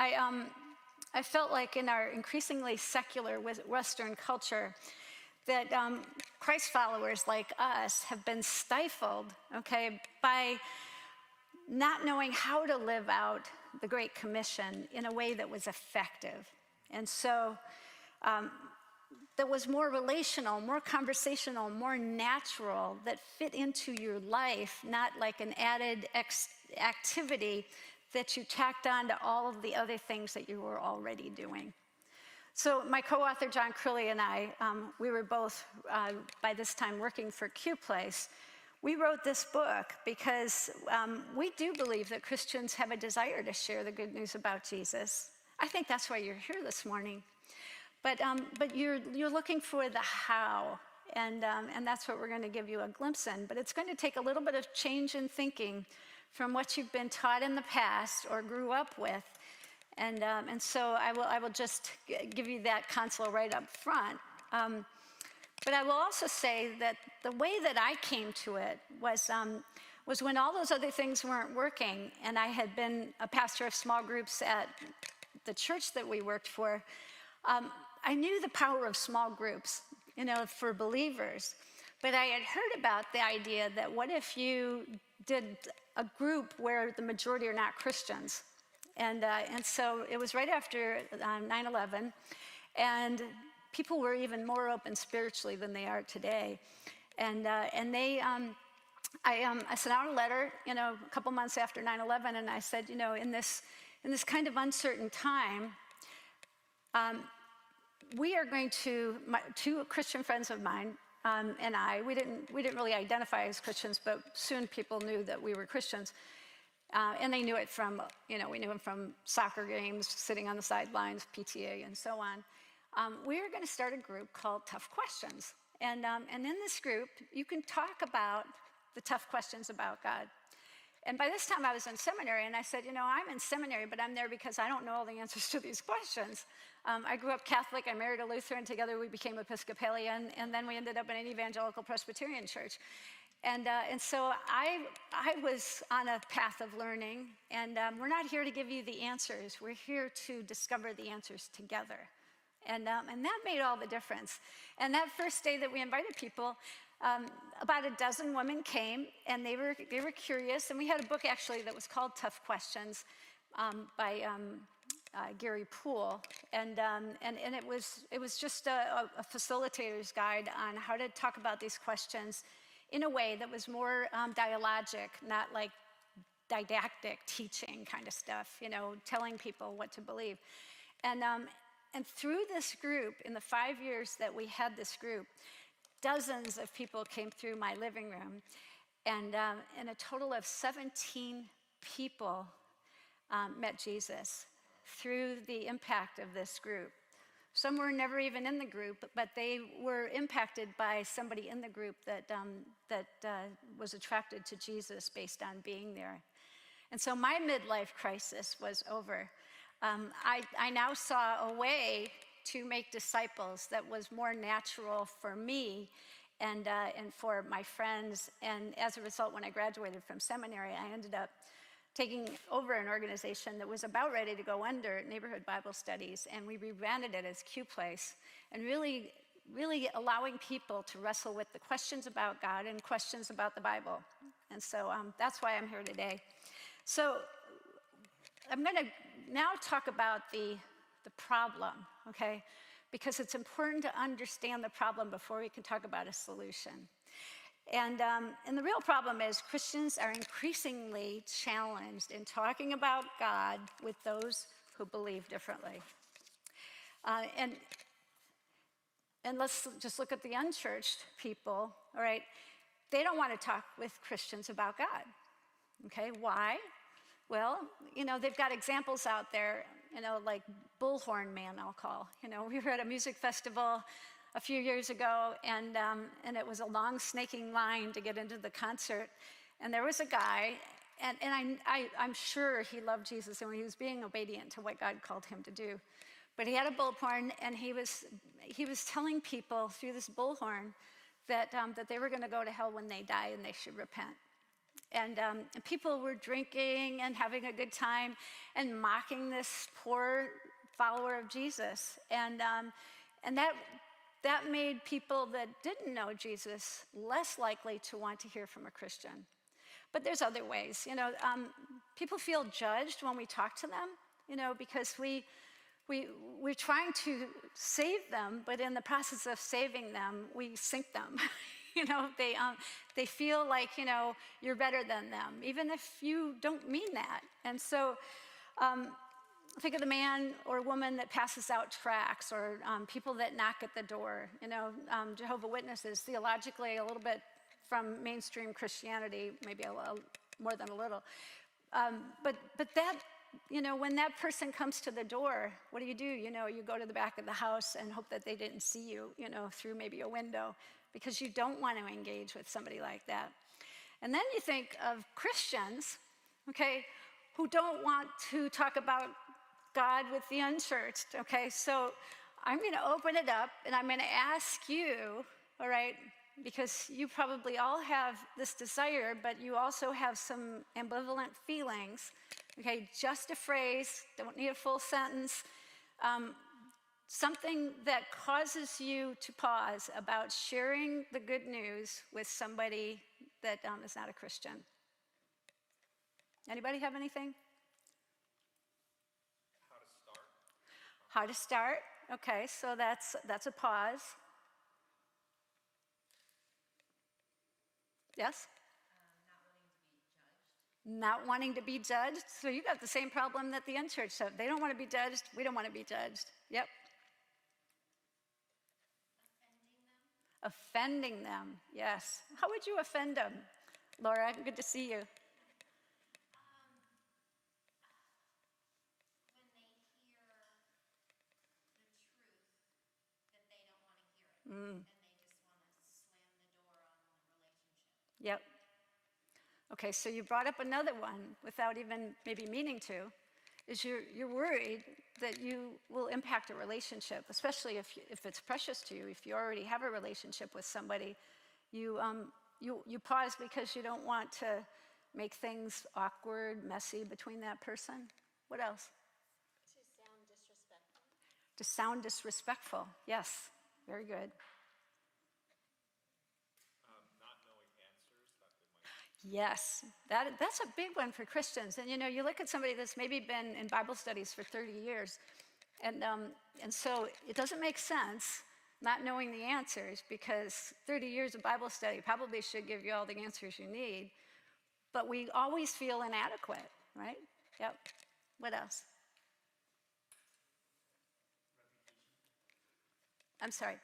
I felt like in our increasingly secular Western culture that Christ followers like us have been stifled, okay, by not knowing how to live out the Great Commission in a way that was effective. And so that was more relational, more conversational, more natural, that fit into your life, not like an added activity that you tacked on to all of the other things that you were already doing. So my co-author, John Crilly, and I, we were both, by this time, working for Q Place. We wrote this book because we do believe that Christians have a desire to share the good news about Jesus. I think that's why you're here this morning. But you're looking for the how, and that's what we're going to give you a glimpse in. But it's going to take a little bit of change in thinking from what you've been taught in the past or grew up with. And so I will just give you that console right up front. But I will also say that the way that I came to it was when all those other things weren't working, and I had been a pastor of small groups at the church that we worked for. I knew the power of small groups, for believers. But I had heard about the idea that what if you did a group where the majority are not Christians? And so it was right after 9/11, and people were even more open spiritually than they are today. I sent out a letter, a couple months after 9/11, and I said, in this kind of uncertain time, we are going to, two Christian friends of mine and we didn't really identify as Christians, but soon people knew that we were Christians. And they knew it from, we knew them from soccer games, sitting on the sidelines, PTA, and so on. We were going to start a group called Tough Questions. And in this group, you can talk about the tough questions about God. And by this time, I was in seminary, and I said, I'm in seminary, but I'm there because I don't know all the answers to these questions. I grew up Catholic, I married a Lutheran, together we became Episcopalian, and then we ended up in an Evangelical Presbyterian church. And so I was on a path of learning, and we're not here to give you the answers. We're here to discover the answers together. And that made all the difference. And that first day that we invited people, about a dozen women came, and they were curious. And we had a book actually that was called Tough Questions by Gary Poole, and it was just a facilitator's guide on how to talk about these questions in a way that was more dialogic, not like didactic teaching kind of stuff, telling people what to believe. And through this group, in the 5 years that we had this group, dozens of people came through my living room, and a total of 17 people met Jesus through the impact of this group. Some were never even in the group, but they were impacted by somebody in the group that was attracted to Jesus based on being there. And so my midlife crisis was over. I now saw a way to make disciples that was more natural for me and for my friends. And as a result, when I graduated from seminary, I ended up taking over an organization that was about ready to go under, Neighborhood Bible Studies, and we rebranded it as Q Place, and really allowing people to wrestle with the questions about God and questions about the Bible. And so that's why I'm here today. So I'm going to now talk about the problem, okay? Because it's important to understand the problem before we can talk about a solution. And the real problem is Christians are increasingly challenged in talking about God with those who believe differently. And let's just look at the unchurched people, all right? They don't want to talk with Christians about God, okay? Why? Well, they've got examples out there, like Bullhorn Man, I'll call. We were at a music festival a few years ago, and it was a long snaking line to get into the concert. And there was a guy, and I'm sure he loved Jesus and he was being obedient to what God called him to do. But he had a bullhorn, and he was telling people through this bullhorn that they were going to go to hell when they die and they should repent. And people were drinking and having a good time and mocking this poor follower of Jesus. And that made people that didn't know Jesus less likely to want to hear from a Christian. But there's other ways. People feel judged when we talk to them, because we're trying to save them, but in the process of saving them, we sink them. They feel like, you're better than them, even if you don't mean that. And so think of the man or woman that passes out tracts, or people that knock at the door. Jehovah's Witnesses, theologically a little bit from mainstream Christianity, maybe more than a little. But that, when that person comes to the door, what do? You go to the back of the house and hope that they didn't see you, through maybe a window, because you don't want to engage with somebody like that. And then you think of Christians, okay, who don't want to talk about God with the unchurched, okay? So I'm going to open it up, and I'm going to ask you, all right, because you probably all have this desire, but you also have some ambivalent feelings, okay? Just a phrase, don't need a full sentence. Something that causes you to pause about sharing the good news with somebody that is not a Christian. Anybody have anything? How to start. Okay, so that's a pause. Yes? Not wanting to be judged. So you got the same problem that the unchurched have. They don't want to be judged. We don't want to be judged. Yep. Offending them. Yes. How would you offend them? Laura, good to see you. When they hear the truth that they don't want to hear it, and they just want to slam the door on the relationship. Yep. Okay, so you brought up another one without even maybe meaning to, is you're worried that you will impact a relationship, especially if it's precious to you. If you already have a relationship with somebody, you pause because you don't want to make things awkward, messy between that person. What else? To sound disrespectful. To sound disrespectful. Yes, very good. Not knowing answers that they might. Yes, that's a big one for Christians. And you look at somebody that's maybe been in Bible studies for 30 years, and so it doesn't make sense not knowing the answers, because 30 years of Bible study probably should give you all the answers you need, but we always feel inadequate, right? Yep. What else? I'm sorry.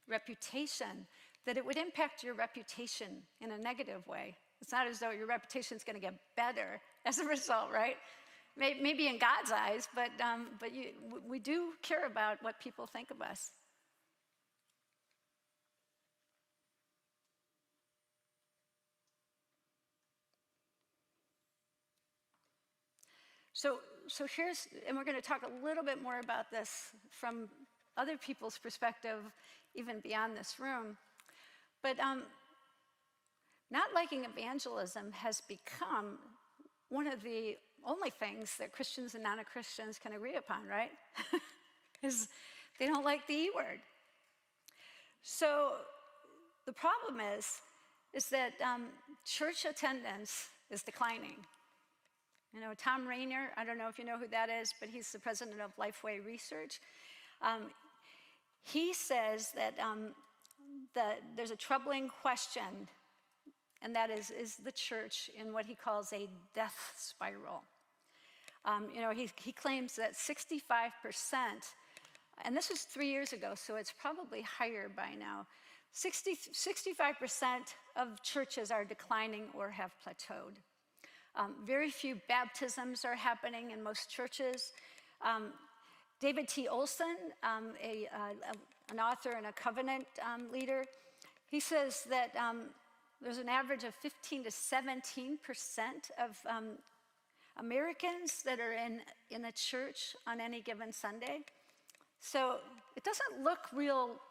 Reputation. That it would impact your reputation in a negative way. It's not as though your reputation is going to get better as a result, right? Maybe in God's eyes, but we do care about what people think of us. So here's, and we're going to talk a little bit more about this from other people's perspective, even beyond this room. But not liking evangelism has become one of the only things that Christians and non-Christians can agree upon, right? Is they don't like the E word. So the problem is that church attendance is declining. Tom Rainer, I don't know if you know who that is, but he's the president of Lifeway Research. He says that there's a troubling question, and that is the church in what he calls a death spiral. He claims that 65%, and this was 3 years ago, so it's probably higher by now, 65% of churches are declining or have plateaued. Very few baptisms are happening in most churches. David T. Olson, an author and a covenant leader, he says that there's an average of 15 to 17% of Americans that are in a church on any given Sunday. So it doesn't look real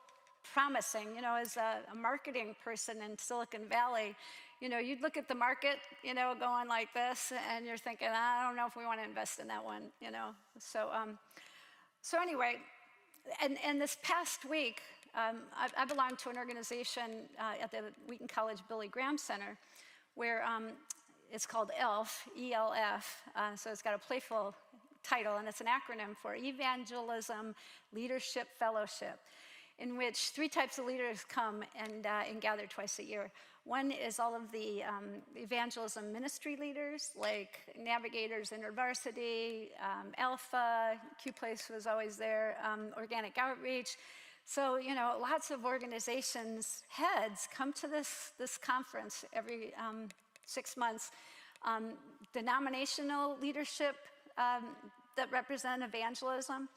promising. As a marketing person in Silicon Valley, you'd look at the market, going like this, and you're thinking, I don't know if we want to invest in that one, So anyway, and this past week, I belong to an organization at the Wheaton College Billy Graham Center, where it's called ELF, E-L-F, so it's got a playful title, and it's an acronym for Evangelism Leadership Fellowship, in which 3 types of leaders come and gather twice a year. One is all of the evangelism ministry leaders, like Navigators InterVarsity, Alpha, Q-Place was always there, Organic Outreach. So, lots of organizations, heads, come to this conference every 6 months. Denominational leadership that represent evangelism,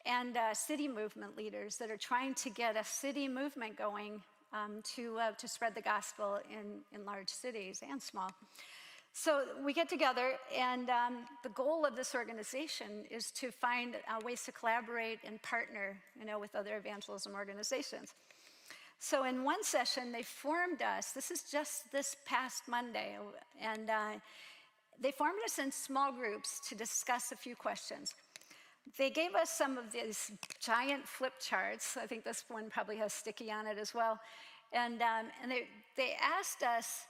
and city movement leaders that are trying to get a city movement going to spread the gospel in large cities and small. So we get together, and the goal of this organization is to find ways to collaborate and partner, with other evangelism organizations. So in one session, they formed us. This is just this past Monday, and they formed us in small groups to discuss a few questions. They gave us some of these giant flip charts. I think this one probably has sticky on it as well. And they asked us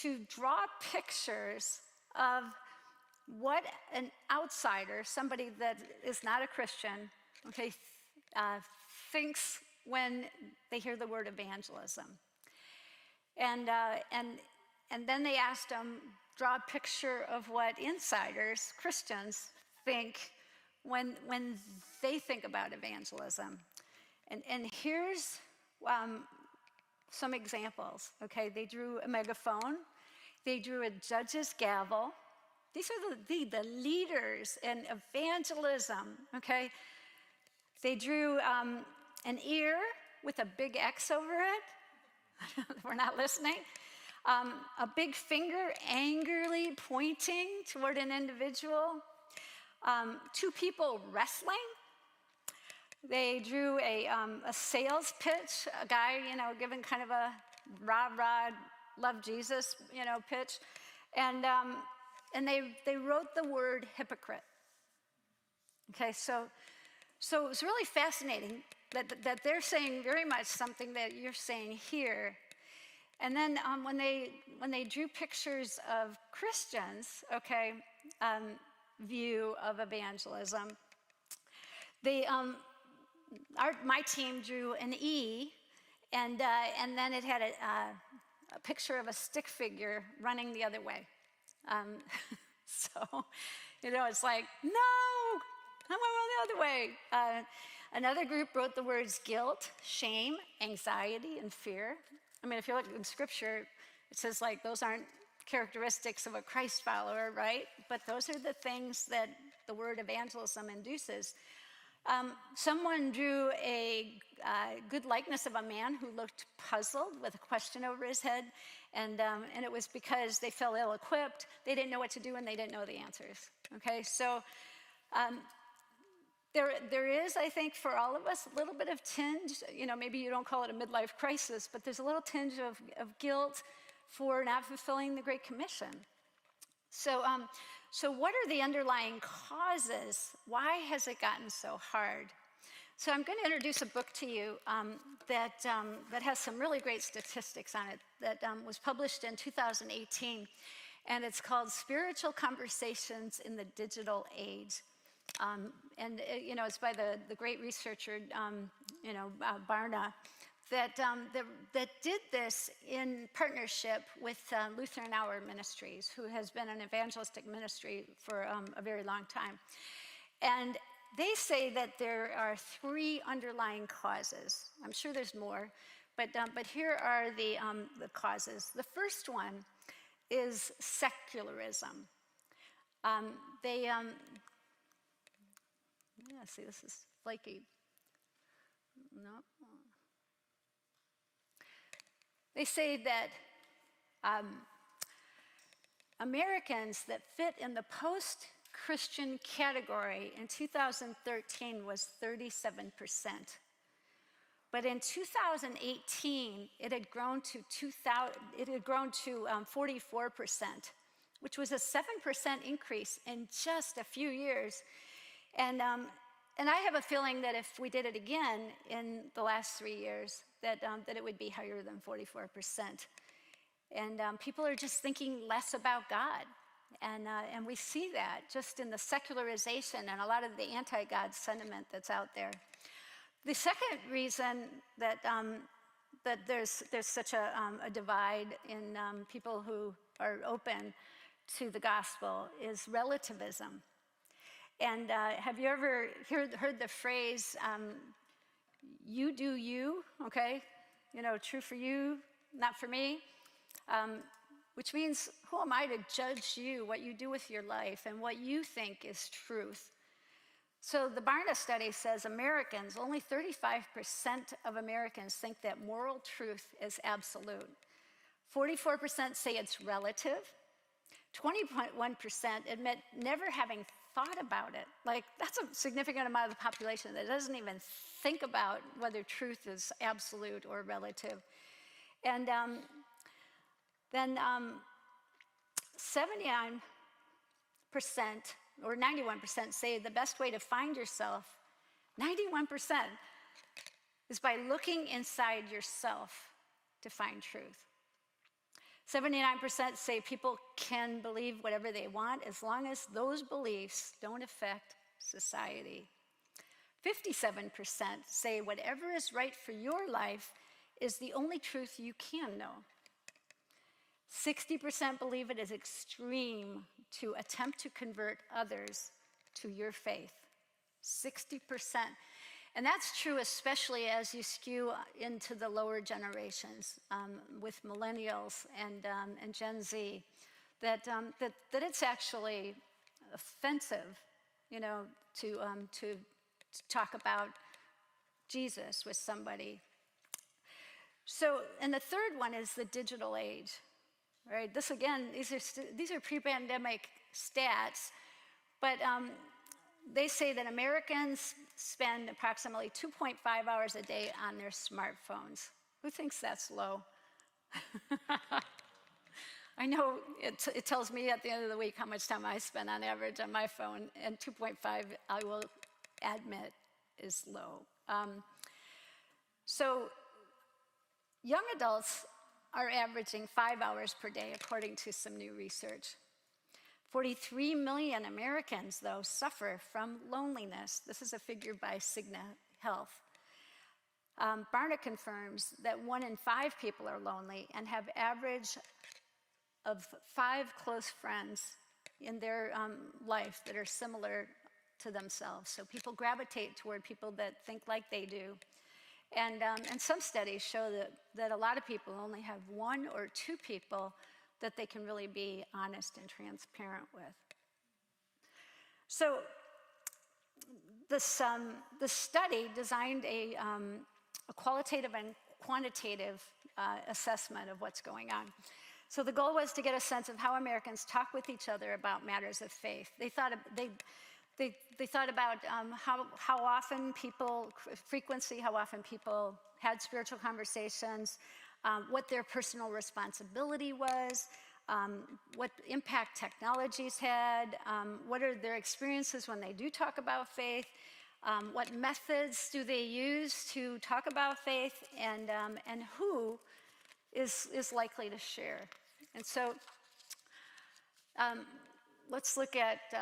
to draw pictures of what an outsider, somebody that is not a Christian, thinks when they hear the word evangelism. And then they asked them, draw a picture of what insiders, Christians, think when they think about evangelism. And here's some examples, They drew a megaphone. They drew a judge's gavel. These are the leaders in evangelism, They drew an ear with a big X over it. We're not listening. A big finger angrily pointing toward an individual. 2 people wrestling. They drew a sales pitch, a guy, giving kind of a rah-rah, love Jesus, pitch. And they wrote the word hypocrite. So it was really fascinating that they're saying very much something that you're saying here. And then when they drew pictures of Christians, view of evangelism, my team drew an E, and then it had a picture of a stick figure running the other way. So, it's like, no, I want to run the other way. Another group wrote the words guilt, shame, anxiety, and fear. If you look in Scripture, it says, those aren't characteristics of a Christ follower, right? But those are the things that the word evangelism induces. Someone drew a good likeness of a man who looked puzzled with a question over his head, and it was because they felt ill-equipped, they didn't know what to do, and they didn't know the answers. So there is, I think, for all of us, a little bit of tinge, maybe you don't call it a midlife crisis, but there's a little tinge of guilt for not fulfilling the Great Commission. So what are the underlying causes? Why has it gotten so hard? So I'm going to introduce a book to you that has some really great statistics on it, that was published in 2018, and it's called Spiritual Conversations in the Digital Age. And it's by the great researcher, Barna, that did this in partnership with Lutheran Hour Ministries, who has been an evangelistic ministry for a very long time. And they say that there are 3 underlying causes. I'm sure there's more, but here are the causes. The first one is secularism. See, this is flaky. No. They say that Americans that fit in the post-Christian category in 2013 was 37%. But in 2018, it had grown to 44%, which was a 7% increase in just a few years. And I have a feeling that if we did it again in the last 3 years, that it would be higher than 44%. And people are just thinking less about God. And we see that just in the secularization and a lot of the anti-God sentiment that's out there. The second reason that there's such a divide in people who are open to the gospel is relativism. And have you ever heard the phrase, you do you, okay? You know, true for you, not for me. Which means, who am I to judge you, what you do with your life, and what you think is truth? So the Barna study says Americans, only 35% of Americans think that moral truth is absolute. 44% say it's relative. 20.1% admit never having thought about it. Like, that's a significant amount of the population that doesn't even think about whether truth is absolute or relative. And then 79% or 91% say the best way to find yourself, 91%, is by looking inside yourself to find truth. 79% say people can believe whatever they want as long as those beliefs don't affect society. 57% say whatever is right for your life is the only truth you can know. 60% believe it is extreme to attempt to convert others to your faith. 60%. And that's true especially as you skew into the lower generations with millennials and Gen Z, that it's actually offensive, you know, to talk about Jesus with somebody. So, and the third one is the digital age. Right, this again, these are pre-pandemic stats, but they say that Americans spend approximately 2.5 hours a day on their smartphones. Who thinks that's low? I know it tells me at the end of the week how much time I spend on average on my phone, and 2.5, I will admit, is low. So young adults are averaging 5 hours per day, according to some new research. 43 million Americans, though, suffer from loneliness. This is a figure by Cigna Health. Barna confirms that 1 in 5 people are lonely and have average of 5 close friends in their life that are similar to themselves. So people gravitate toward people that think like they do. And some studies show that a lot of people only have 1 or 2 people that they can really be honest and transparent with. So this study designed a qualitative and quantitative assessment of what's going on. So the goal was to get a sense of how Americans talk with each other about matters of faith. They thought about how often frequency, how often people had spiritual conversations, what their personal responsibility was, what impact technologies had, what are their experiences when they do talk about faith, what methods do they use to talk about faith, and who is likely to share. And so let's look at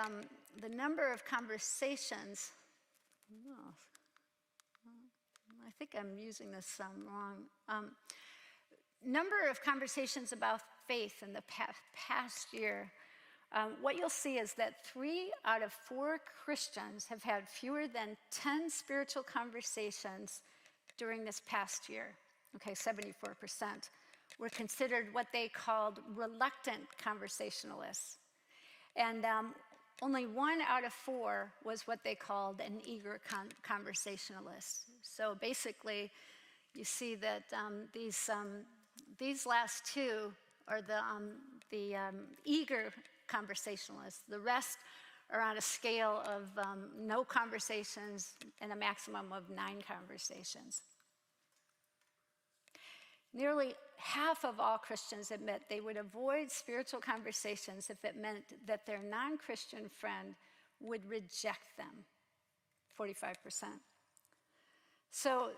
the number of conversations. Oh, I think I'm using this wrong. Number of conversations about faith in the past year. What you'll see is that 3 out of 4 Christians have had fewer than 10 spiritual conversations during this past year. Okay, 74% were considered what they called reluctant conversationalists. And only 1 out of 4 was what they called an eager conversationalist. So basically, you see that these last 2 are the eager conversationalists. The rest are on a scale of no conversations and a maximum of 9 conversations. Nearly half of all Christians admit they would avoid spiritual conversations if it meant that their non-Christian friend would reject them, 45%. So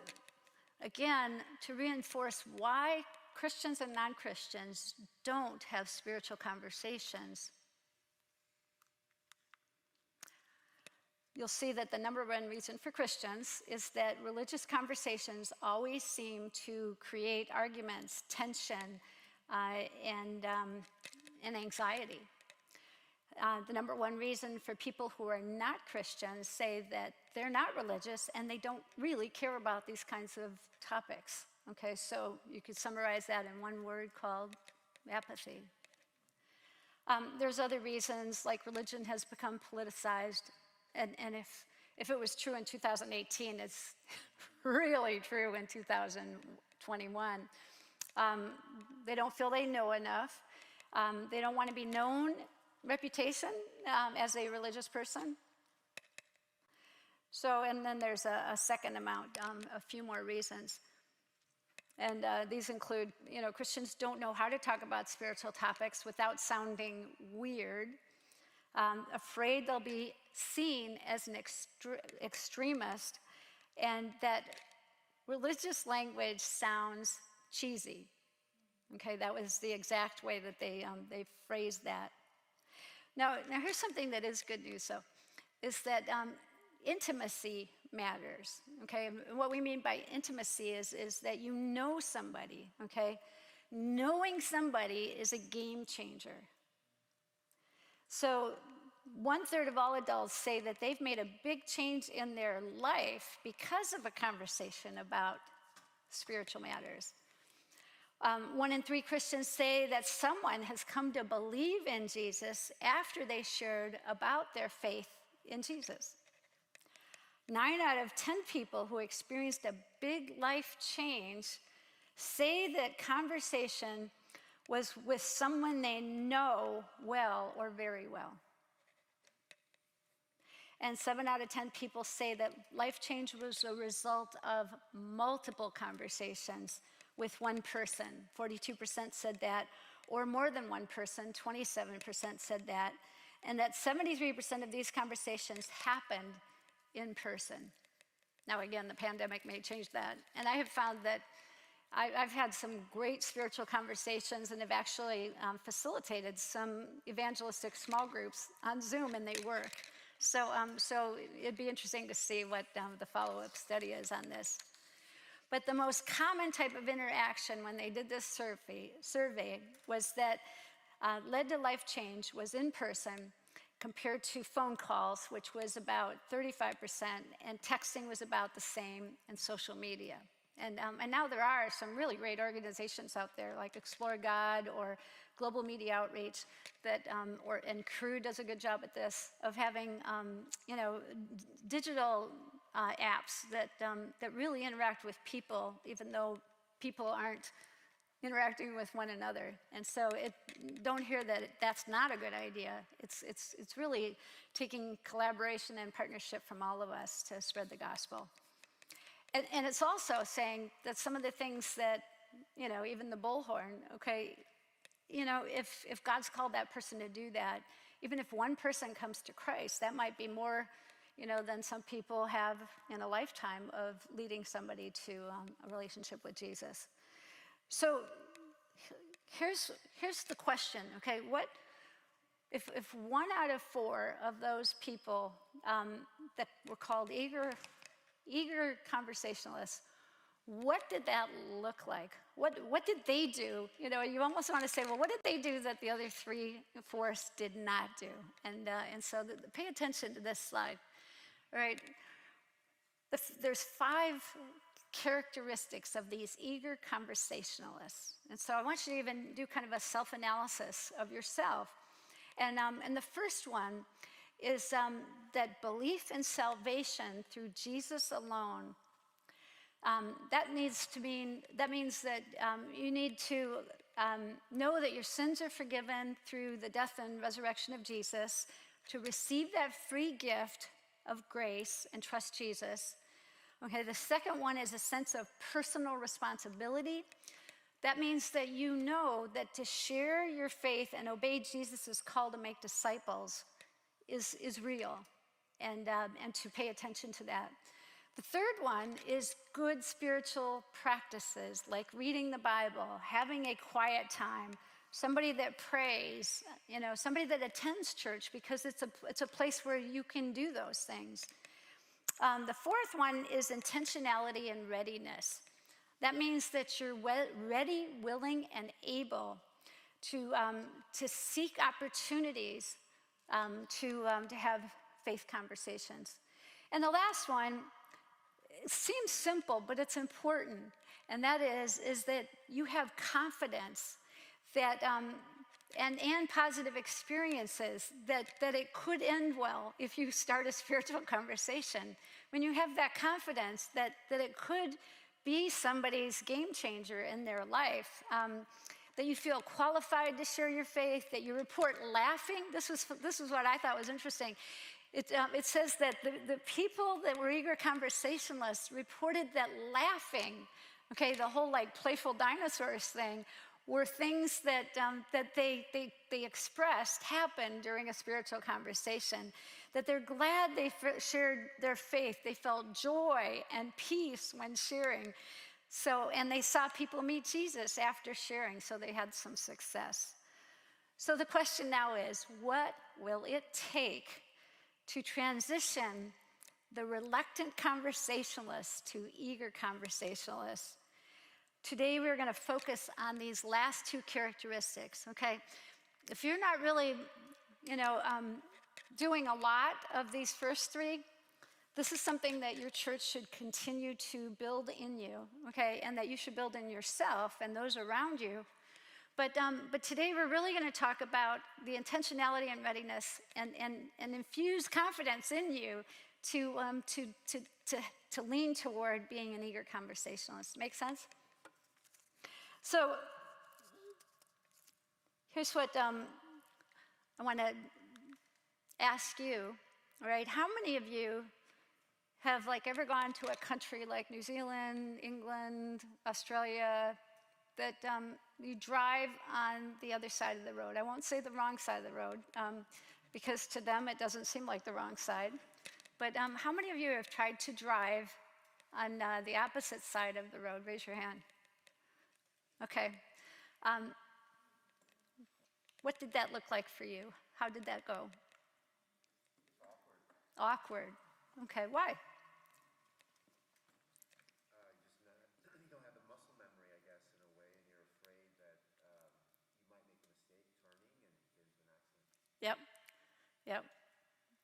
again, to reinforce why Christians and non-Christians don't have spiritual conversations, you'll see that the number one reason for Christians is that religious conversations always seem to create arguments, tension, and anxiety. The number one reason for people who are not Christians say that they're not religious and they don't really care about these kinds of topics. Okay, so you could summarize that in one word called apathy. There's other reasons, like religion has become politicized. And if it was true in 2018, it's really true in 2021. They don't feel they know enough. They don't want to be known, reputation, as a religious person. So, and then there's a second amount, a few more reasons. And these include, Christians don't know how to talk about spiritual topics without sounding weird. Afraid they'll be seen as an extremist, and that religious language sounds cheesy. Okay, that was the exact way that they phrased that. Now here's something that is good news, though, is that intimacy matters. Okay, and what we mean by intimacy is that you know somebody. Okay, knowing somebody is a game changer. So 1/3 of all adults say that they've made a big change in their life because of a conversation about spiritual matters. 1 in 3 Christians say that someone has come to believe in Jesus after they shared about their faith in Jesus. 9 out of 10 people who experienced a big life change say that conversation was with someone they know well or very well. And 7 out of 10 people say that life change was a result of multiple conversations with one person. 42% said that, or more than one person, 27% said that, and that 73% of these conversations happened in person. Now again, the pandemic may change that, and I have found that I've had some great spiritual conversations and have actually facilitated some evangelistic small groups on Zoom, and they work. So it'd be interesting to see what the follow-up study is on this. But the most common type of interaction when they did this survey was that led to life change was in person compared to phone calls, which was about 35%, and texting was about the same, and social media. And now there are some really great organizations out there like Explore God or Global Media Outreach that, and Crew does a good job at this, of having digital apps that really interact with people, even though people aren't interacting with one another. And so don't hear that that's not a good idea. It's really taking collaboration and partnership from all of us to spread the gospel. And it's also saying that some of the things that, even the bullhorn, okay, if God's called that person to do that, even if one person comes to Christ, that might be more, than some people have in a lifetime of leading somebody to a relationship with Jesus. So here's the question, okay? What if 1 out of 4 of those people that were called eager conversationalists, what did that look like? What did they do? You almost want to say, well, what did they do that the other 3/4 did not do? And so pay attention to this slide. All right, there's 5 characteristics of these eager conversationalists. And so I want you to even do kind of a self-analysis of yourself. And the first one is that belief in salvation through Jesus alone. That means that you need to know that your sins are forgiven through the death and resurrection of Jesus, to receive that free gift of grace and trust Jesus. Okay, the second one is a sense of personal responsibility That means that you know that to share your faith and obey Jesus' call to make disciples is real, and to pay attention to that. The third one is good spiritual practices, like reading the Bible, having a quiet time, somebody that prays, somebody that attends church, because it's a place where you can do those things. The fourth one is intentionality and readiness. That means that you're ready, willing, and able to seek opportunities to have faith conversations. And the last one, it seems simple, but it's important, and that is that you have confidence that and positive experiences that it could end well if you start a spiritual conversation. When you have that confidence that it could be somebody's game changer in their life, that you feel qualified to share your faith, that you report laughing. This is what I thought was interesting. It says that the people that were eager conversationalists reported that laughing, the whole like playful dinosaurs thing, were things that they expressed happened during a spiritual conversation, that they're glad they shared their faith. They felt joy and peace when sharing. And they saw people meet Jesus after sharing, so they had some success. So the question now is, what will it take to transition the reluctant conversationalists to eager conversationalists? Today we're going to focus on these last two characteristics, okay? If you're not really, doing a lot of these first three, this is something that your church should continue to build in you, okay? And that you should build in yourself and those around you. But today we're really going to talk about the intentionality and readiness and infuse confidence in you to lean toward being an eager conversationalist. Make sense? So here's what I want to ask you, all right? How many of you have ever gone to a country like New Zealand, England, Australia, that you drive on the other side of the road? I won't say the wrong side of the road, because to them it doesn't seem like the wrong side. But how many of you have tried to drive on the opposite side of the road? Raise your hand. Okay. What did that look like for you? How did that go? Awkward. Okay, why? You don't have the muscle memory, I guess, in a way, and you're afraid that you might make a mistake turning and there's an accident. Yep.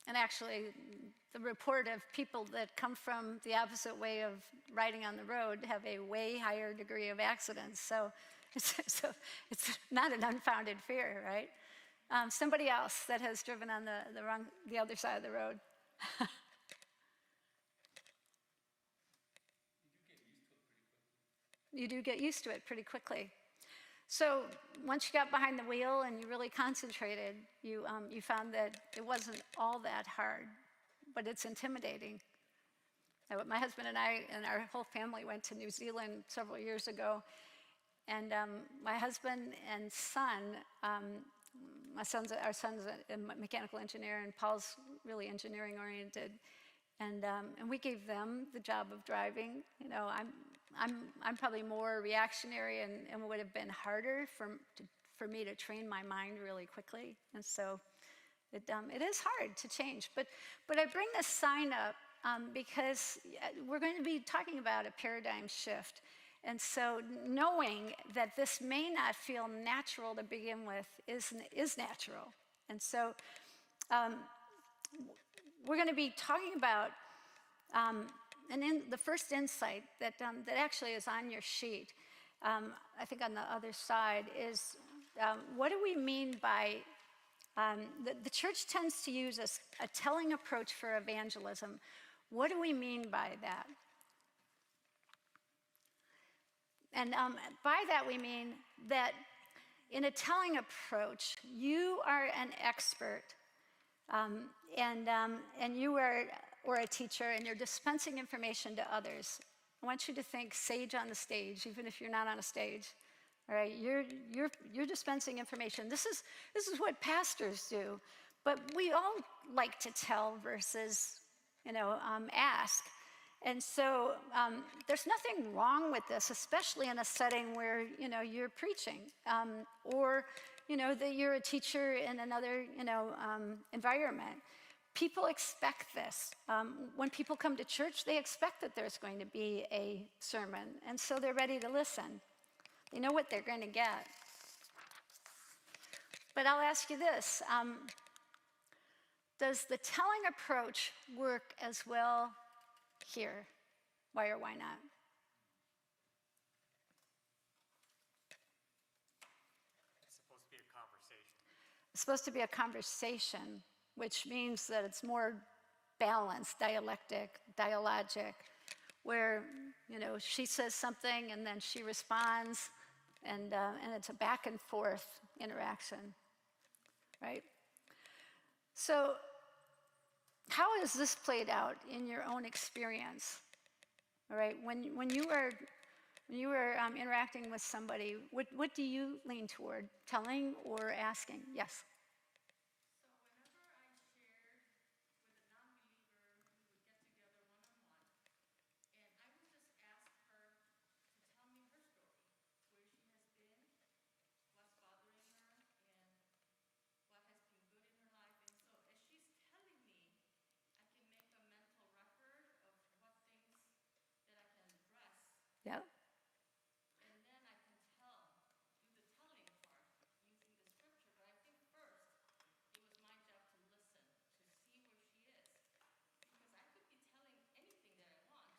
And actually, the report of people that come from the opposite way of riding on the road have a way higher degree of accidents. So it's not an unfounded fear, right? Somebody else that has driven on the other side of the road. You do get used to it pretty quickly. So once you got behind the wheel and you really concentrated, you found that it wasn't all that hard, but it's intimidating. My husband and I and our whole family went to New Zealand several years ago, and my husband and son, our son's a mechanical engineer, and Paul's really engineering oriented, and we gave them the job of driving. I'm probably more reactionary, and it would have been harder for me to train my mind really quickly, and so it is hard to change. But I bring this sign up because we're going to be talking about a paradigm shift, and so knowing that this may not feel natural to begin with is natural, and so we're going to be talking about. And in the first insight that actually is on your sheet, I think on the other side, is what do we mean by, the church tends to use a telling approach for evangelism. What do we mean by that? And by that we mean that in a telling approach, you are an expert, and you are, or a teacher, and you're dispensing information to others. I want you to think sage on the stage, even if you're not on a stage. All right, you're dispensing information. This is what pastors do, but we all like to tell versus, ask. And so there's nothing wrong with this, especially in a setting where you're preaching, or that you're a teacher in another environment. People expect this. When people come to church, they expect that there's going to be a sermon, and so they're ready to listen. They know what they're going to get. But I'll ask you this. Does the telling approach work as well here? Why or why not? It's supposed to be a conversation. It's supposed to be a conversation, which means that it's more balanced, dialogic, where she says something and then she responds, and it's a back and forth interaction, right? So how has this played out in your own experience? All right, when you were interacting with somebody, what do you lean toward, telling or asking? Yes. So whenever I shared with a non-believer, we would get together one-on-one, and I would just ask her to tell me her story, where she has been, what's bothering her, and what has been good in her life. And so as she's telling me, I can make a mental record of what things that I can address, Yeah. and then I can do the telling part using the scripture. But I think first, it was my job to listen, to see where she is. Because I could be telling anything that I want,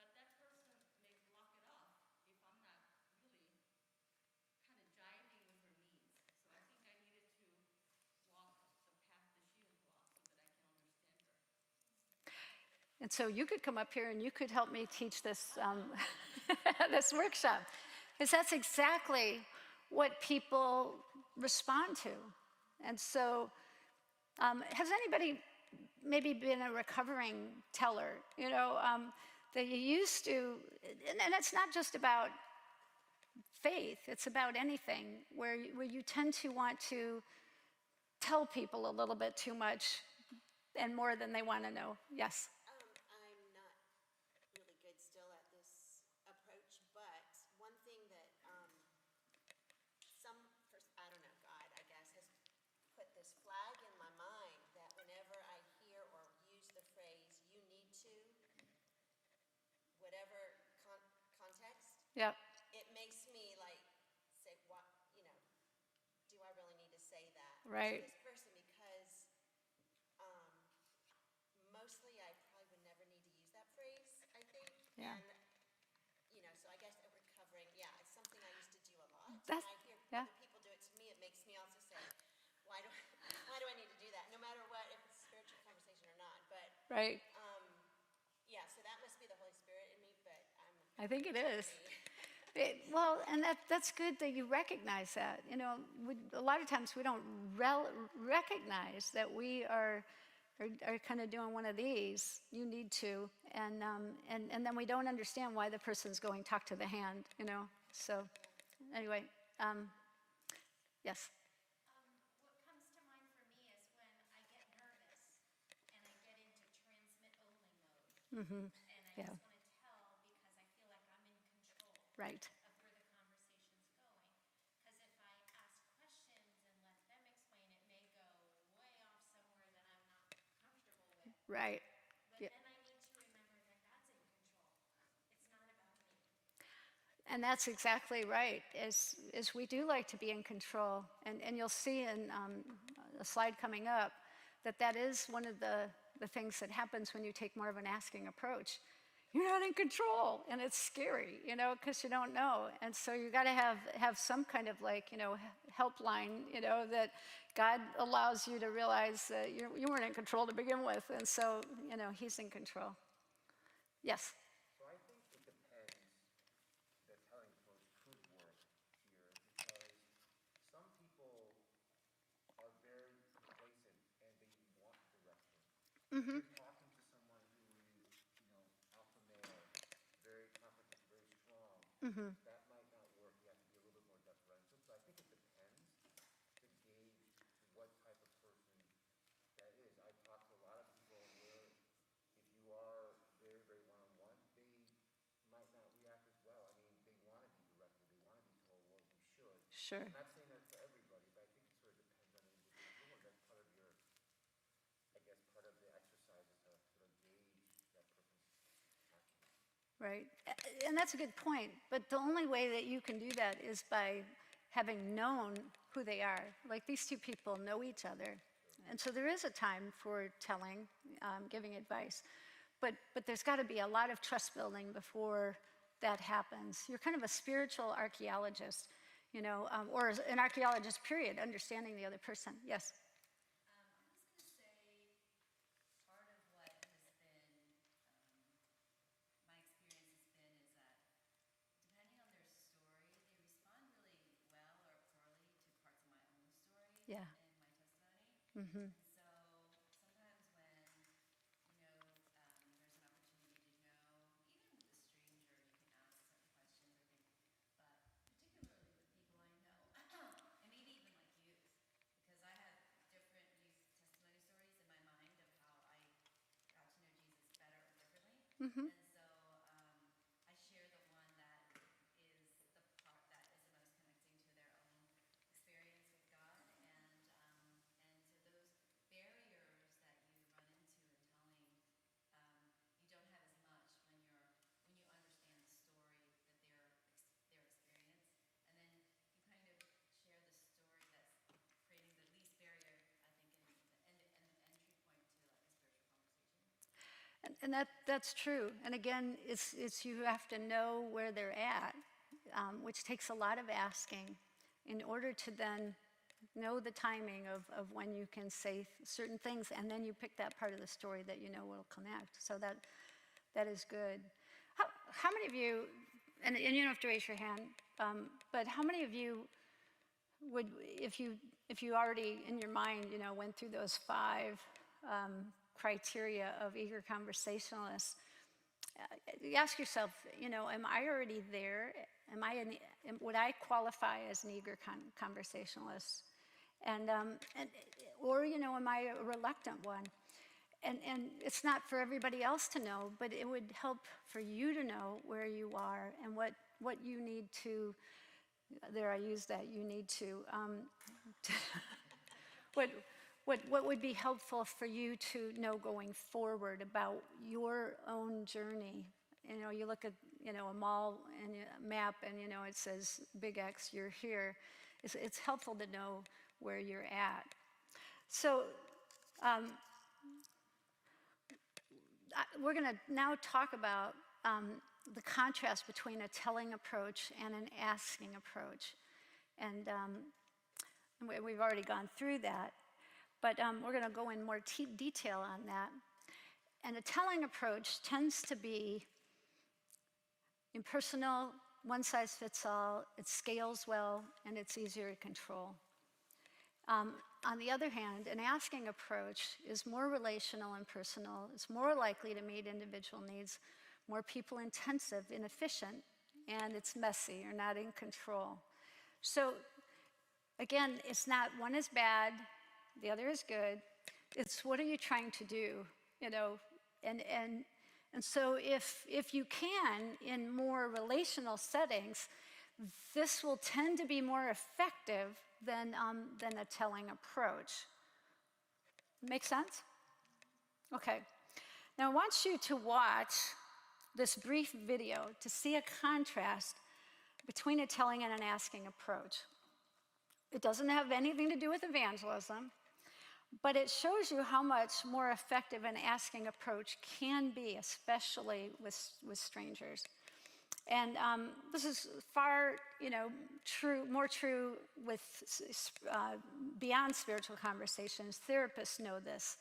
but that person may block it off if I'm not really kind of jiving with her needs. So I think I needed to walk the path that she has walked so that I can understand her. And so you could come up here and you could help me teach this this workshop, because that's exactly what people respond to. And so, has anybody maybe been a recovering teller? That you used to, and it's not just about faith; it's about anything where you tend to want to tell people a little bit too much and more than they want to know. Yes. I'm not really good still at this approach, but one thing that I don't know, God, I guess, has put this flag in my mind that whenever I hear or use the phrase, you need to, whatever context, Yep. it makes me like say, what, do I really need to say that Right. to this person? Because mostly I probably would never need to use that phrase, I think. Yeah. And, so I guess recovering, it's something I used to do a lot. That's- When I hear yeah. other people do it to me, it makes me also say, why do I need to do that? No matter what, if it's a spiritual conversation or not. But, Right. so that must be the Holy Spirit in me, but I think it is. Well, and that's good that you recognize that. A lot of times we don't recognize that we are kind of doing one of these. You need to, and then we don't understand why the person's going talk to the hand. So anyway, yes. What comes to mind for me is when I get nervous and I get into transmit-only mode. And I Yeah. just want to tell because I feel like I'm in control Right. of where the conversation's going. Because if I ask questions and let them explain, it may go way off somewhere that I'm not comfortable with. Right. But Yeah. then I need to remember that God's in control. It's not about me. And that's exactly right, is we do like to be in control. And you'll see in a slide coming up that is one of the things that happens when you take more of an asking approach. You're not in control, and it's scary, because you don't know. And so you got to have some kind of helpline, that God allows you to realize that you weren't in control to begin with. And so, he's in control. Yes. So I think it depends, the telling approach could work here, because some people are very complacent and they want direction. You're talking to someone who is, alpha male, very confident, very strong. That might not work. You have to be a little bit more Sure. I'm not saying that for everybody, but I think it sort of depends on the individual, and that's part of your, I guess, part of the exercise is to sort of gauge that person's action. Right. And that's a good point. But the only way that you can do that is by having known who they are. Like these two people know each other. And so there is a time for telling, giving advice. But there's got to be a lot of trust building before that happens. You're kind of a spiritual archaeologist, you know, or an archaeologist, period, understanding the other person. Yes? I was going to say part of what has been my experience has been is that depending on their story, they respond really well or poorly to parts of my own story Yeah. and my testimony. Mm-hmm. And so sometimes when, you know, there's an opportunity to know, even with a stranger, you can ask certain questions or things, but particularly with people I know, and maybe even like youth, because I have different youth testimony stories in my mind of how I got to know Jesus better or differently. Mm-hmm. And so I share the one that is the part that is the most connecting to their own experience with God, and to those barriers that you run into in telling, you don't have as much when you understand the story that their experience, and then you kind of share the story that's creating the least barrier, I think, and the entry point to like a spiritual conversation. And that's true. And again, it's you have to know where they're at, which takes a lot of asking in order to then know the timing of when you can say certain things, and then you pick that part of the story that you know will connect. So that is good. How many of you, and you don't have to raise your hand, but how many of you would, if you already in your mind, you know, went through those 5 criteria of eager conversationalists, you ask yourself, you know, am I already there? Would I qualify as an eager conversationalist? And or, you know, am I a reluctant one? And it's not for everybody else to know, but it would help for you to know where you are and what you need to. There, I use that. You need to. What would be helpful for you to know going forward about your own journey? You know, you look at, you know, a mall and a map, and you know it says big X, you're here. It's helpful to know where you're at. So we're going to now talk about the contrast between a telling approach and an asking approach, and we've already gone through that. But we're going to go in more detail on that. And a telling approach tends to be impersonal, one size fits all, it scales well, and it's easier to control. On the other hand, an asking approach is more relational and personal. It's more likely to meet individual needs, more people intensive, inefficient, and it's messy. You're not in control. So again, it's not one is bad, the other is good. It's what are you trying to do, you know? And so if you can, in more relational settings, this will tend to be more effective than a telling approach. Make sense? Okay. Now I want you to watch this brief video to see a contrast between a telling and an asking approach. It doesn't have anything to do with evangelism, but it shows you how much more effective an asking approach can be, especially with strangers. And this is far, you know, more true with beyond spiritual conversations. Therapists know this.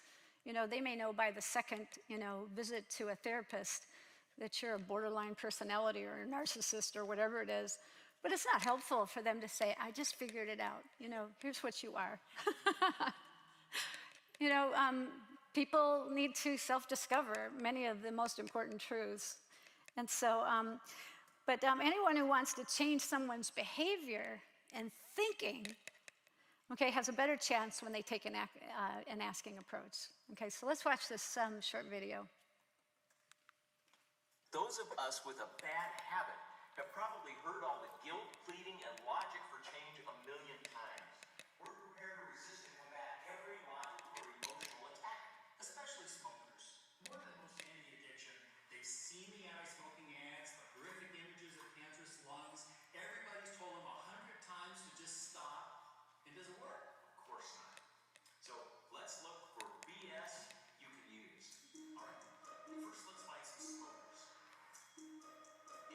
You know, they may know by the second, you know, visit to a therapist that you're a borderline personality or a narcissist or whatever it is. But it's not helpful for them to say, I just figured it out. You know, here's what you are. You know, people need to self-discover many of the most important truths. And so, but anyone who wants to change someone's behavior and thinking, okay, has a better chance when they take an asking approach. Okay, so let's watch this short video. Those of us with a bad habit have probably heard all the guilt, pleading, and logic for change a million times. We're prepared to resist and combat every logical or emotional attack, especially smokers. More than most any addiction, they've seen the anti-smoking ads, the horrific images of cancerous lungs. Everybody's told them 100 times to just stop. It doesn't work. Of course not. So let's look for BS you can use. All right, first let's find some smokers.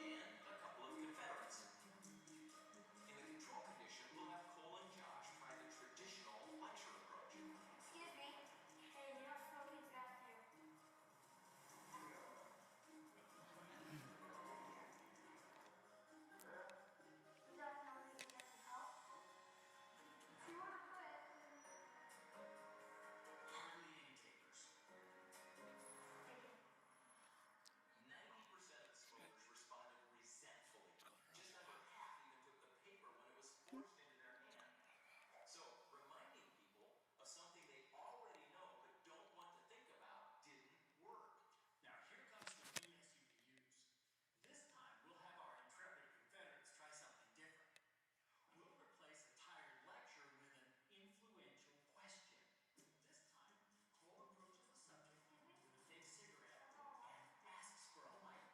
And a couple of Confederates. In the control condition, we'll have Cole and Josh try the traditional lecture approach. Excuse me. Hey, no smoking out there. You guys know where you can get some help? If you want to quit, Hardly any takers. take it. 90% of the smokers responded resentfully. Just under half even took the paper when it was forced into their hand. So, reminding people of something they already know but don't want to think about didn't work. Now here comes the BS you can use. This time we'll have our intrepid Confederates try something different. We'll replace a tired lecture with an influential question. This time, Cole approaches the subject with a big cigarette and asks for a light.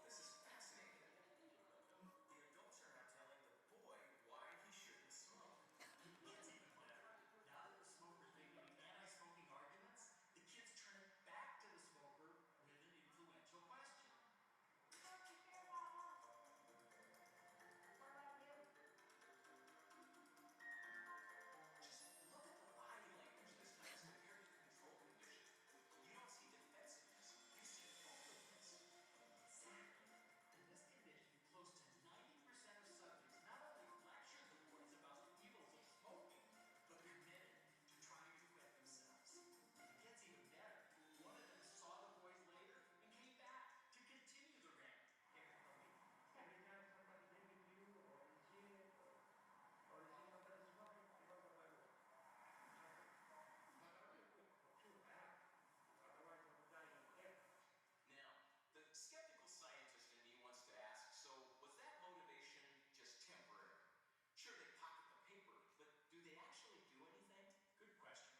This is fascinating. The adults are now telling the boy why he shouldn't smoke. It's even better. Now that the smoker's making the anti-smoking arguments, the kids turn it back to the smoker with an influential question. You don't really care about us. What about you? Just look at the body language this time as compared to the control condition. You don't see defensiveness, you see openness. Exactly. In this condition, close to 90% of subjects not only lectured the boys about the evils of smoking, but committed to trying to quit themselves. It gets even better. One of them saw the boys later and came back to continue the rant. Here, tell me. Every time somebody did with you, or you see it, or you see somebody smoking, you don't know where to go. Too bad. Otherwise, I would die in here. Now, the skeptical scientist in me wants to ask, so was that motivation just temporary? Sure, they pocket the paper, but do they actually do anything? Good question.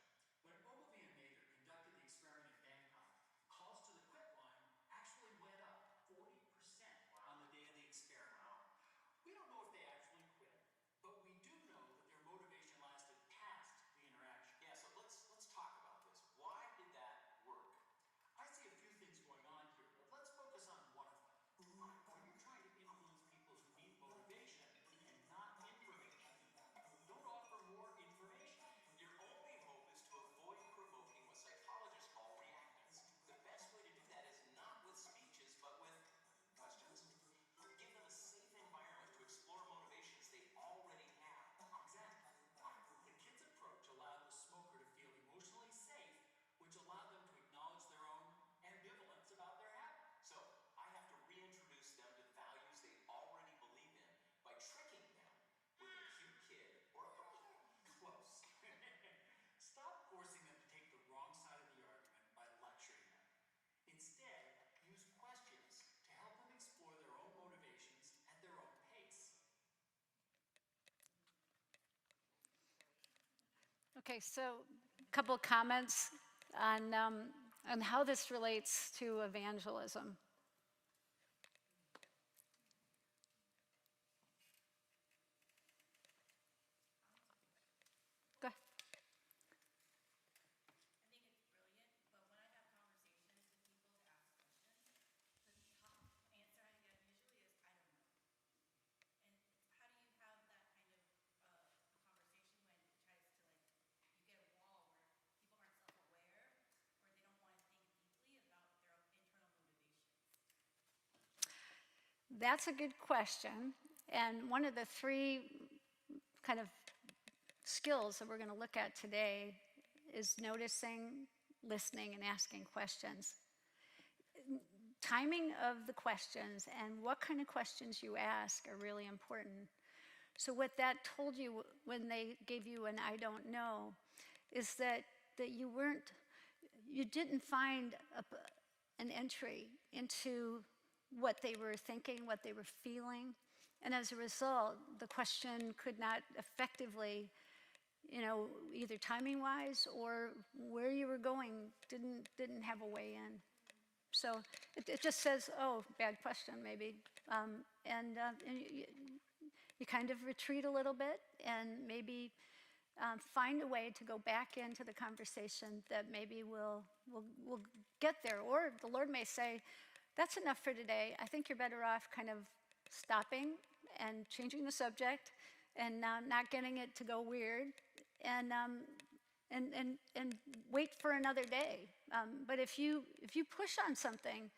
When Ogilvy and Mather conducted the experiment in Bangkok, calls to the quit line actually went up 40% on the day of the experiment. We don't know if they actually quit, but we do know that their motivation lasted past the interaction. Yeah, so let's talk about this. Why did that work? I see a few things going on here, but let's focus on one of them. When you're trying to influence people who need motivation and not information, don't offer more information. Your only hope is to avoid provoking what psychologists call reactance. The best way to do that is not with speeches, but with questions. Give them a safe environment to explore motivations they already have. Exactly. The kids' approach allowed the smoker to feel emotionally safe, which allowed them to acknowledge their own ambivalence about their habit. So, I have to reintroduce them to values they already believe in by tricking them with a cute kid or a puppy. Close. Stop forcing them to take the wrong side of the argument by lecturing them. Instead, use questions to help them explore their own motivations at their own pace. Okay, so a couple comments on how this relates to evangelism. Go ahead. I think it's brilliant, but when I have conversations with people to ask questions, the top answer I get usually is, I don't know. And how do you have that kind of conversation when it tries to you get a wall where people aren't self-aware or they don't want to think deeply about their own internal motivations? That's a good question. And one of the three kind of skills that we're going to look at today is noticing, listening, and asking questions. timing of the questions and what kind of questions you ask are really important. So what that told you when they gave you an I don't know is that you didn't find an entry into what they were thinking, what they were feeling. And as a result, the question could not effectively, either timing-wise or where you were going didn't have a way in. So it just says, oh, bad question, maybe. And you kind of retreat a little bit and maybe find a way to go back into the conversation that maybe will get there. Or the Lord may say, that's enough for today. I think you're better off kind of stopping and changing the subject and not getting it to go weird and wait for another day. But if you push on something,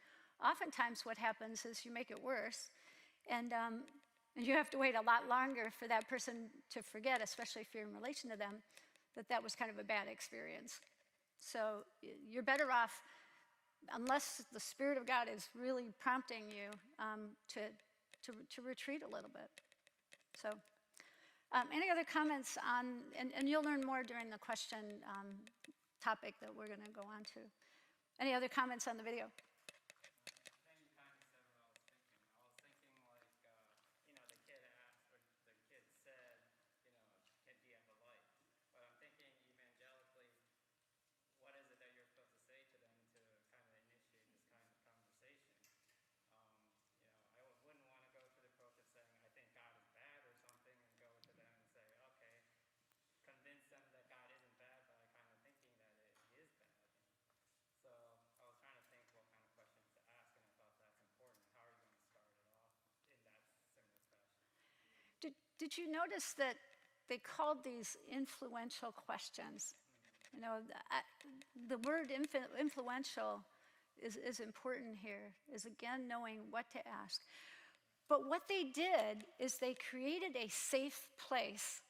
oftentimes what happens is you make it worse, and you have to wait a lot longer for that person to forget, especially if you're in relation to them, that was kind of a bad experience. So you're better off, unless the Spirit of God is really prompting you, to retreat a little bit. So any other comments on, and you'll learn more during the question topic that we're going to go on to. Any other comments on the video? Did you notice that they called these influential questions? The word influential is important here, is again knowing what to ask. But what they did is they created a safe place,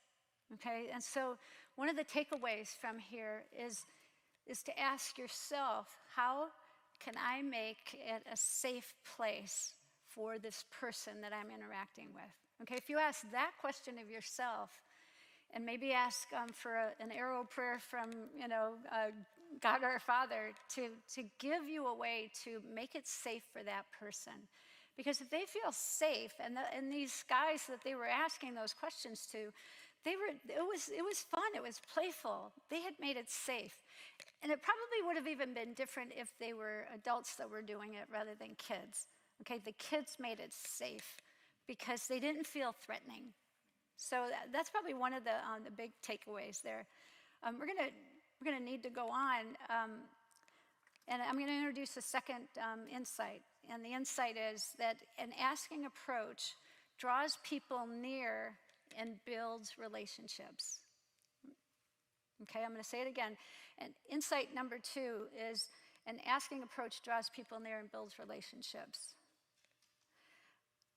okay? And so one of the takeaways from here is to ask yourself, how can I make it a safe place for this person that I'm interacting with? Okay, if you ask that question of yourself, and maybe ask for an arrow prayer from, God our Father to give you a way to make it safe for that person. Because if they feel safe, and these guys that they were asking those questions to, it was fun, it was playful. They had made it safe. And it probably would have even been different if they were adults that were doing it rather than kids. Okay, the kids made it safe because they didn't feel threatening. So that's probably one of the big takeaways there. We're gonna need to go on, and I'm gonna introduce a second insight. And the insight is that an asking approach draws people near and builds relationships. Okay, I'm gonna say it again. And insight number 2 is an asking approach draws people near and builds relationships.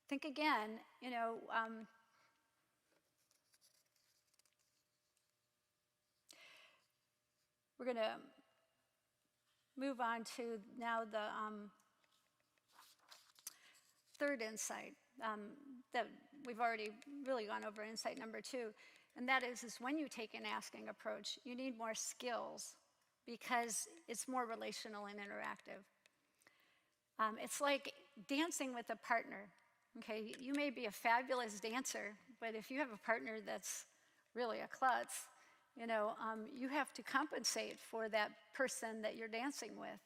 Think again, we're going to move on to now the third insight that we've already really gone over, insight number 2, and that is when you take an asking approach, you need more skills because it's more relational and interactive. It's like dancing with a partner. Okay, you may be a fabulous dancer, but if you have a partner that's really a klutz, you have to compensate for that person that you're dancing with.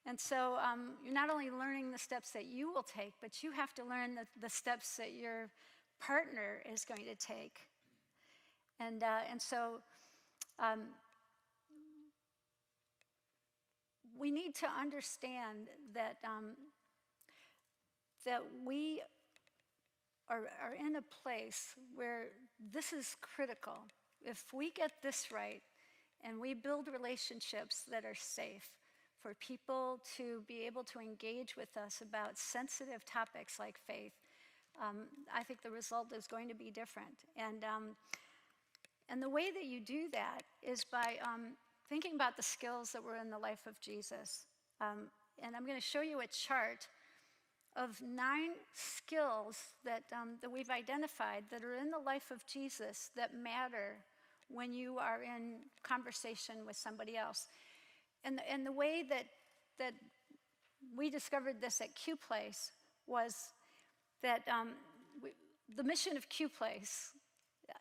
And so you're not only learning the steps that you will take, but you have to learn the steps that your partner is going to take. And so we need to understand that that we are in a place where this is critical. If we get this right and we build relationships that are safe for people to be able to engage with us about sensitive topics like faith, I think the result is going to be different. And the way that you do that is by thinking about the skills that were in the life of Jesus. and I'm going to show you a chart of 9 skills that we've identified that are in the life of Jesus that matter when you are in conversation with somebody else. And the way that we discovered this at Q Place was that the mission of Q Place,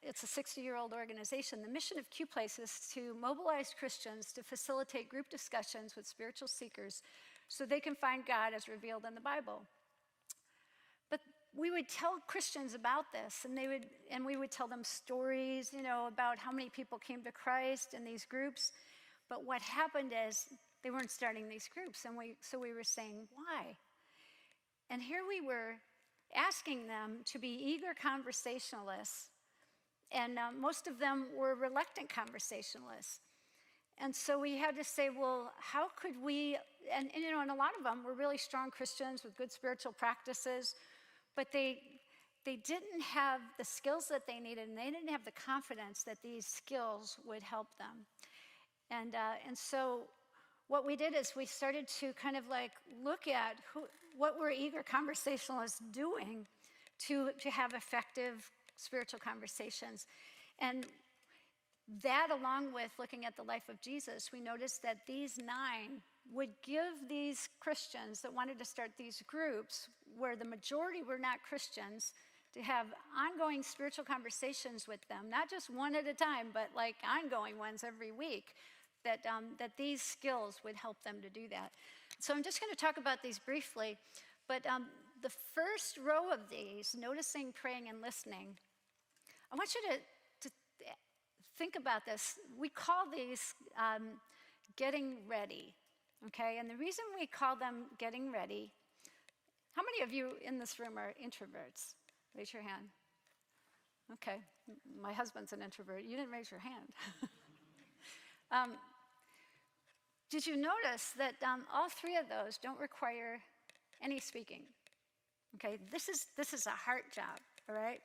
it's a 60-year-old organization, the mission of Q Place is to mobilize Christians to facilitate group discussions with spiritual seekers so they can find God as revealed in the Bible. But we would tell Christians about this, and we would tell them stories, about how many people came to Christ in these groups. But what happened is they weren't starting these groups, and so we were saying, why? And here we were asking them to be eager conversationalists, and most of them were reluctant conversationalists. And so we had to say, well, how could we, and a lot of them were really strong Christians with good spiritual practices, but they didn't have the skills that they needed, and they didn't have the confidence that these skills would help them. And so what we did is we started to kind of like look at what were eager conversationalists doing to have effective spiritual conversations. And that, along with looking at the life of Jesus, we noticed that these 9 would give these Christians that wanted to start these groups, where the majority were not Christians, to have ongoing spiritual conversations with them, not just one at a time, but like ongoing ones every week, that these skills would help them to do that. So I'm just going to talk about these briefly, but the first row of these, noticing, praying, and listening, I want you to think about this. We call these getting ready, okay? And the reason we call them getting ready, how many of you in this room are introverts? Raise your hand. Okay, my husband's an introvert. You didn't raise your hand. Did you notice that all 3 of those don't require any speaking? Okay, this is a heart job, all right?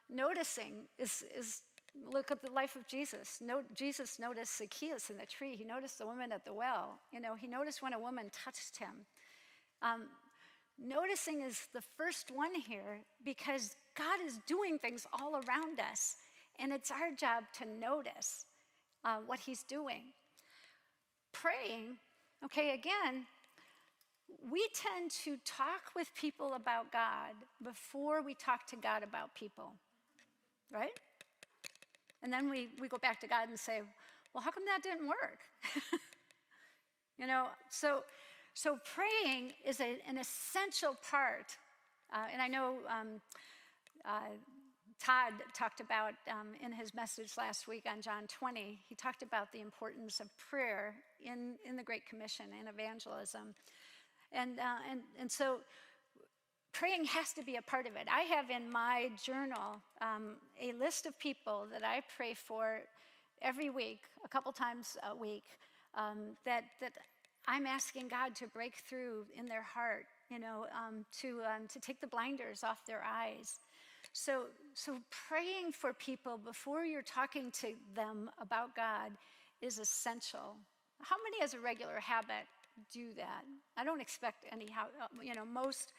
Noticing is look at the life of Jesus. Jesus noticed Zacchaeus in the tree. He noticed the woman at the well. He noticed when a woman touched him. Noticing is the first one here because God is doing things all around us, and it's our job to notice what he's doing. Praying, okay, again, we tend to talk with people about God before we talk to God about people, right? And then we go back to God and say, well, how come that didn't work? So praying is an essential part. And I know Todd talked about in his message last week on John 20, he talked about the importance of prayer in the Great Commission, in evangelism. And so praying has to be a part of it. I have in my journal a list of people that I pray for every week, a couple times a week, that I'm asking God to break through in their heart, to take the blinders off their eyes. So praying for people before you're talking to them about God is essential. How many as a regular habit do that? I don't expect anyhow, most,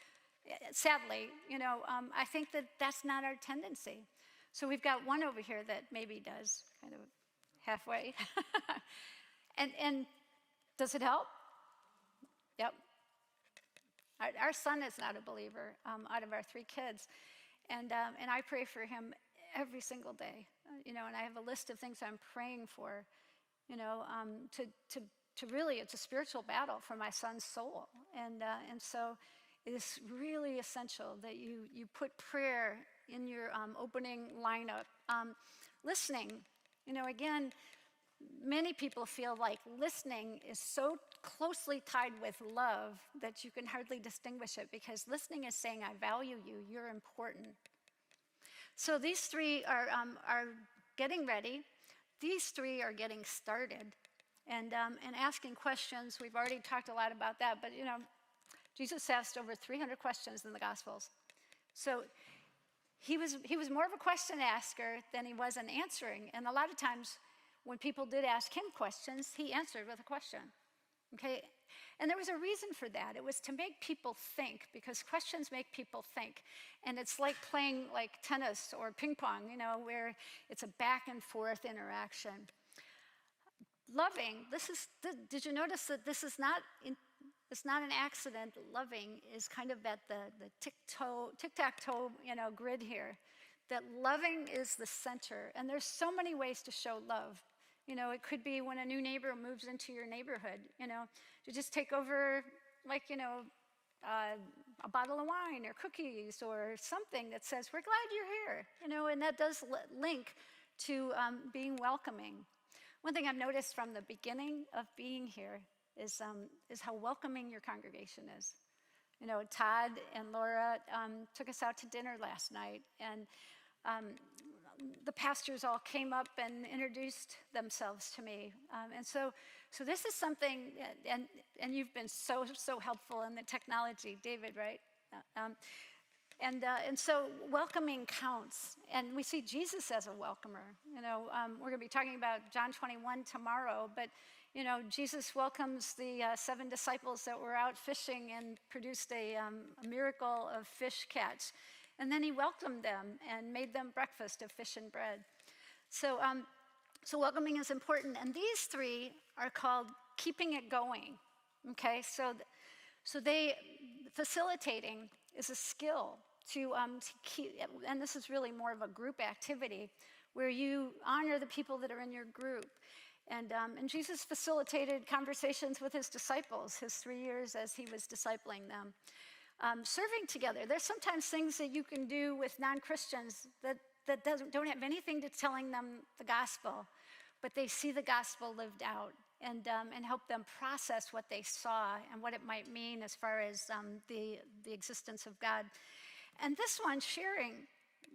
sadly, I think that's not our tendency. So we've got one over here that maybe does, kind of halfway. and does it help? Yep. Our son is not a believer out of our 3 kids. And I pray for him every single day, and I have a list of things I'm praying for, to really, it's a spiritual battle for my son's soul. And so it's really essential that you put prayer in your opening lineup. Listening, again, many people feel like listening is so closely tied with love that you can hardly distinguish it, because listening is saying, I value you, you're important. So these 3 are getting ready. These 3 are getting started and asking questions. We've already talked a lot about that, but Jesus asked over 300 questions in the Gospels. So he was more of a question asker than he was an answering. And a lot of times when people did ask him questions, he answered with a question. Okay, And there was a reason for that. It was to make people think, because questions make people think. And it's like playing like tennis or ping pong, where it's a back and forth interaction. Loving, did you notice that this is not, it's not an accident? Loving is kind of at the tic-tac-toe, grid here. That loving is the center. And there's so many ways to show love. It could be when a new neighbor moves into your neighborhood, to just take over, like, a bottle of wine or cookies or something that says, we're glad you're here, and that does link to being welcoming. One thing I've noticed from the beginning of being here is how welcoming your congregation is. Todd and Laura took us out to dinner last night, and the pastors all came up and introduced themselves to me. And so this is something, and you've been so helpful in the technology, David, right? And so welcoming counts. And we see Jesus as a welcomer. We're going to be talking about John 21 tomorrow, but Jesus welcomes the 7 disciples that were out fishing and produced a miracle of fish catch. And then he welcomed them and made them breakfast of fish and bread. So welcoming is important. And these 3 are called keeping it going. Okay, so they facilitating is a skill to keep, and this is really more of a group activity where you honor the people that are in your group. And Jesus facilitated conversations with his disciples, his 3 years as he was discipling them. Serving together. There's sometimes things that you can do with non-Christians that don't have anything to telling them the gospel, but they see the gospel lived out and help them process what they saw and what it might mean as far as the existence of God. And this one, sharing,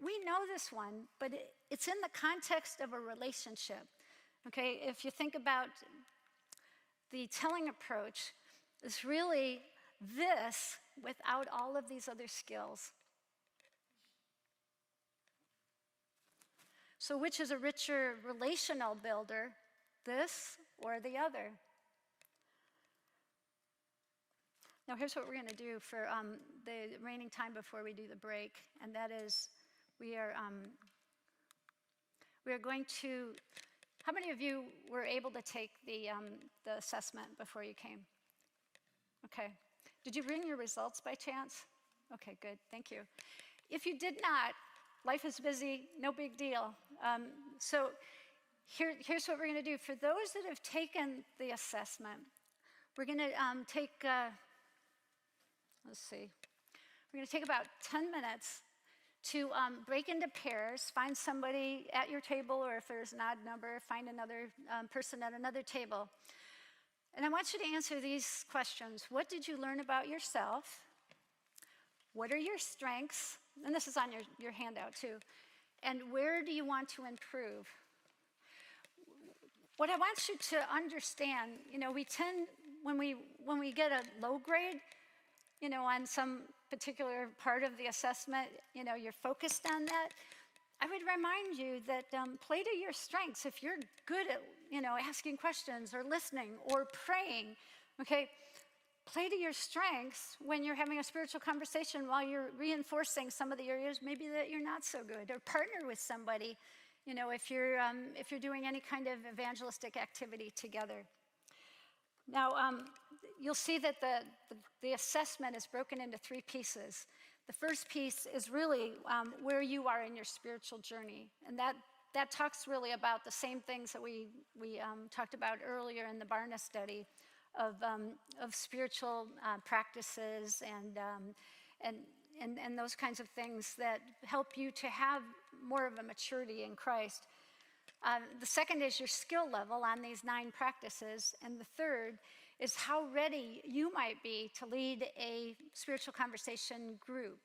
we know this one, but it's in the context of a relationship. Okay, if you think about the telling approach, it's really this without all of these other skills. So which is a richer relational builder, this or the other? Now here's what we're going to do for the remaining time before we do the break, and that is we are going to, how many of you were able to take the assessment before you came? Okay. Did you bring your results by chance? Okay, good, thank you. If you did not, life is busy, no big deal. So here's what we're gonna do. For those that have taken the assessment, we're gonna take, let's see, we're gonna take about 10 minutes to break into pairs, find somebody at your table, or if there's an odd number, find another person at another table. And I want you to answer these questions. What did you learn about yourself? What are your strengths? And this is on your handout too. And where do you want to improve? What I want you to understand, we tend, when we get a low grade, on some particular part of the assessment, you're focused on that. I would remind you that play to your strengths. If you're good at, asking questions or listening or praying, okay, play to your strengths when you're having a spiritual conversation while you're reinforcing some of the areas maybe that you're not so good, or partner with somebody, if you're doing any kind of evangelistic activity together. Now, you'll see that the assessment is broken into 3 pieces. The first piece is really where you are in your spiritual journey. And that talks really about the same things that we talked about earlier in the Barna study of spiritual practices and those kinds of things that help you to have more of a maturity in Christ. The second is your skill level on these 9 practices. And the third is how ready you might be to lead a spiritual conversation group,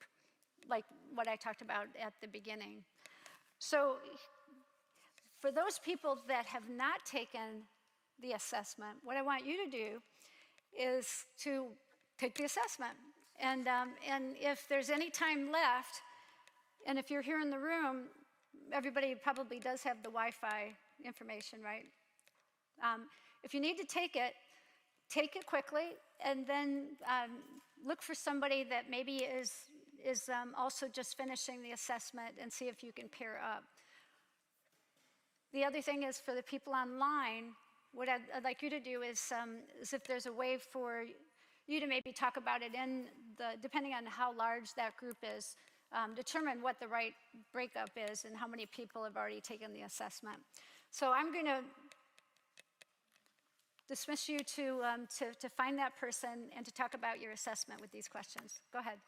like what I talked about at the beginning. So for those people that have not taken the assessment, what I want you to do is to take the assessment. And if there's any time left, and if you're here in the room, everybody probably does have the Wi-Fi information, right? If you need to take take it quickly, and then look for somebody that maybe is also just finishing the assessment and see if you can pair up. The other thing is for the people online, what I'd like you to do is if there's a way for you to maybe talk about it depending on how large that group is, determine what the right breakup is and how many people have already taken the assessment. So I'm going to dismiss you to find that person and to talk about your assessment with these questions. Go ahead.